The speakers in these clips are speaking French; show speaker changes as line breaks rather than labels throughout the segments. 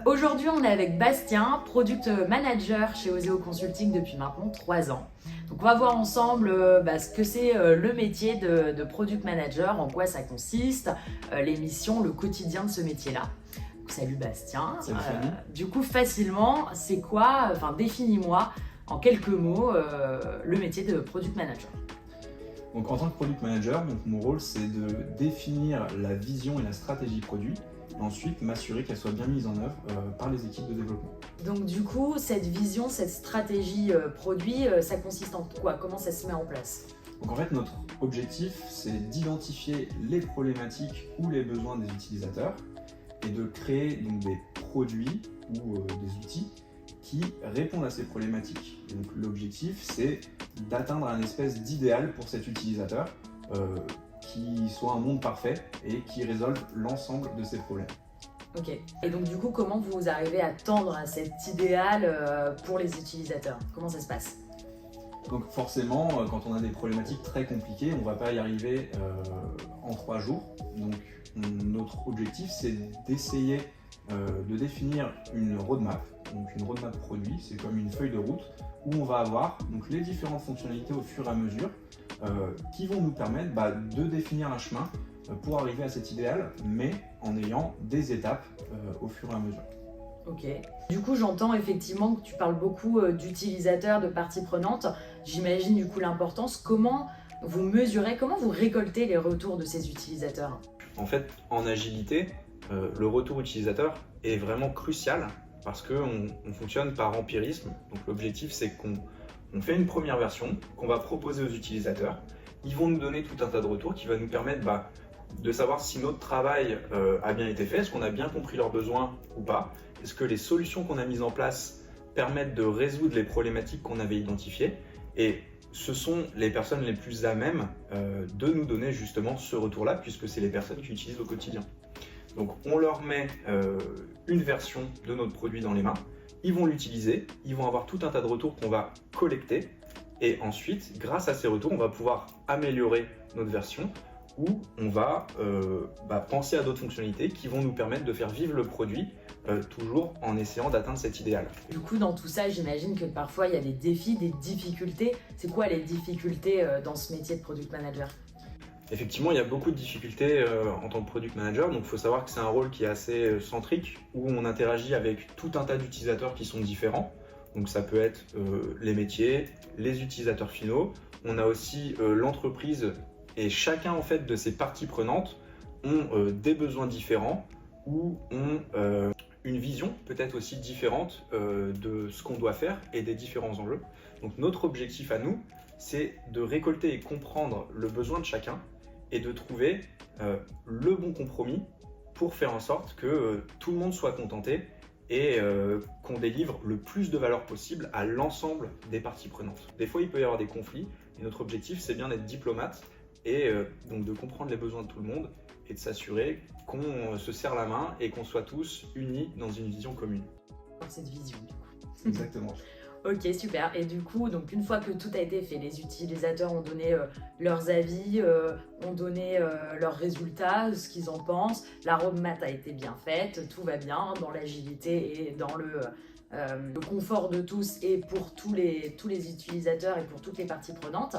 Aujourd'hui, on est avec Bastien, Product Manager chez Oseo Consulting depuis maintenant 3 ans. Donc on va voir ensemble ce que c'est le métier de Product Manager, en quoi ça consiste, les missions, le quotidien de ce métier-là. Donc, salut Bastien.
Salut Fanny.
Du coup, facilement, c'est quoi, définis-moi en quelques mots le métier de Product Manager.
Donc, en tant que Product Manager, mon rôle c'est de définir la vision et la stratégie produit, et ensuite m'assurer qu'elle soit bien mise en œuvre par les équipes de développement.
Donc du coup, cette vision, cette stratégie produit, ça consiste en quoi? Comment ça se met en place?
Donc en fait, notre objectif c'est d'identifier les problématiques ou les besoins des utilisateurs et de créer donc, des produits ou des outils qui répondent à ces problématiques. Et donc l'objectif c'est d'atteindre un espèce d'idéal pour cet utilisateur qui soit un monde parfait et qui résolve l'ensemble de ses problèmes.
Ok. Et donc du coup, comment vous arrivez à tendre à cet idéal pour les utilisateurs? Comment ça se passe?
Donc forcément, quand on a des problématiques très compliquées, on ne va pas y arriver en 3 jours. Donc notre objectif c'est d'essayer de définir une roadmap. Donc une roadmap produit, c'est comme une feuille de route où on va avoir donc, les différentes fonctionnalités au fur et à mesure qui vont nous permettre de définir un chemin pour arriver à cet idéal, mais en ayant des étapes au fur et à mesure.
Ok. Du coup, j'entends effectivement que tu parles beaucoup d'utilisateurs, de parties prenantes. J'imagine du coup l'importance. Comment vous mesurez, comment vous récoltez les retours de ces utilisateurs?
En fait, en agilité, le retour utilisateur est vraiment crucial parce qu'on fonctionne par empirisme. Donc l'objectif, c'est qu'on fait une première version qu'on va proposer aux utilisateurs. Ils vont nous donner tout un tas de retours qui va nous permettre de savoir si notre travail a bien été fait, est-ce qu'on a bien compris leurs besoins ou pas, est-ce que les solutions qu'on a mises en place permettent de résoudre les problématiques qu'on avait identifiées. Et ce sont les personnes les plus à même de nous donner justement ce retour-là, puisque c'est les personnes qui utilisent au quotidien. Donc on leur met une version de notre produit dans les mains, ils vont l'utiliser, ils vont avoir tout un tas de retours qu'on va collecter, et ensuite, grâce à ces retours, on va pouvoir améliorer notre version, où on va penser à d'autres fonctionnalités qui vont nous permettre de faire vivre le produit, toujours en essayant d'atteindre cet idéal.
Du coup, dans tout ça, j'imagine que parfois il y a des défis, des difficultés. C'est quoi les difficultés dans ce métier de Product Manager?
Effectivement, il y a beaucoup de difficultés en tant que Product Manager, donc il faut savoir que c'est un rôle qui est assez centrique, où on interagit avec tout un tas d'utilisateurs qui sont différents. Donc ça peut être les métiers, les utilisateurs finaux, on a aussi l'entreprise, et chacun en fait de ces parties prenantes ont des besoins différents ou ont une vision peut-être aussi différente de ce qu'on doit faire et des différents enjeux. Donc notre objectif à nous, c'est de récolter et comprendre le besoin de chacun et de trouver le bon compromis pour faire en sorte que tout le monde soit contenté et qu'on délivre le plus de valeur possible à l'ensemble des parties prenantes. Des fois, il peut y avoir des conflits et notre objectif, c'est bien d'être diplomate et donc de comprendre les besoins de tout le monde et de s'assurer qu'on se serre la main et qu'on soit tous unis dans une vision commune.
Cette vision, du coup.
Exactement.
Ok, super. Et du coup, donc une fois que tout a été fait, les utilisateurs ont donné leurs avis, ont donné leurs résultats, ce qu'ils en pensent, la roadmap a été bien faite, tout va bien dans l'agilité et dans le confort de tous et pour tous les utilisateurs et pour toutes les parties prenantes.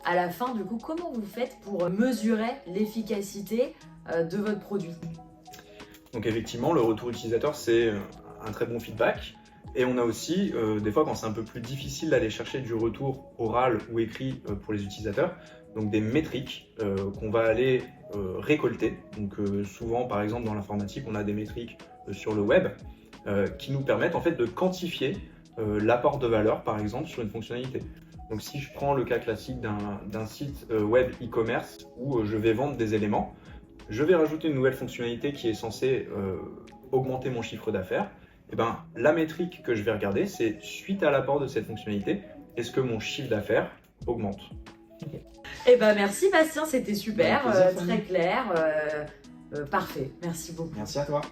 À la fin, du coup, comment vous faites pour mesurer l'efficacité de votre produit?
Donc effectivement, le retour utilisateur, c'est un très bon feedback. Et on a aussi, des fois quand c'est un peu plus difficile d'aller chercher du retour oral ou écrit pour les utilisateurs, donc des métriques qu'on va aller récolter. Donc souvent, par exemple, dans l'informatique, on a des métriques sur le web qui nous permettent en fait de quantifier l'apport de valeur, par exemple, sur une fonctionnalité. Donc si je prends le cas classique d'un site web e-commerce où je vais vendre des éléments, je vais rajouter une nouvelle fonctionnalité qui est censée augmenter mon chiffre d'affaires. Et la métrique que je vais regarder, c'est suite à l'apport de cette fonctionnalité, est-ce que mon chiffre d'affaires augmente?
Merci Bastien, c'était super,
Plaisir,
très clair, parfait. Merci beaucoup.
Merci à toi.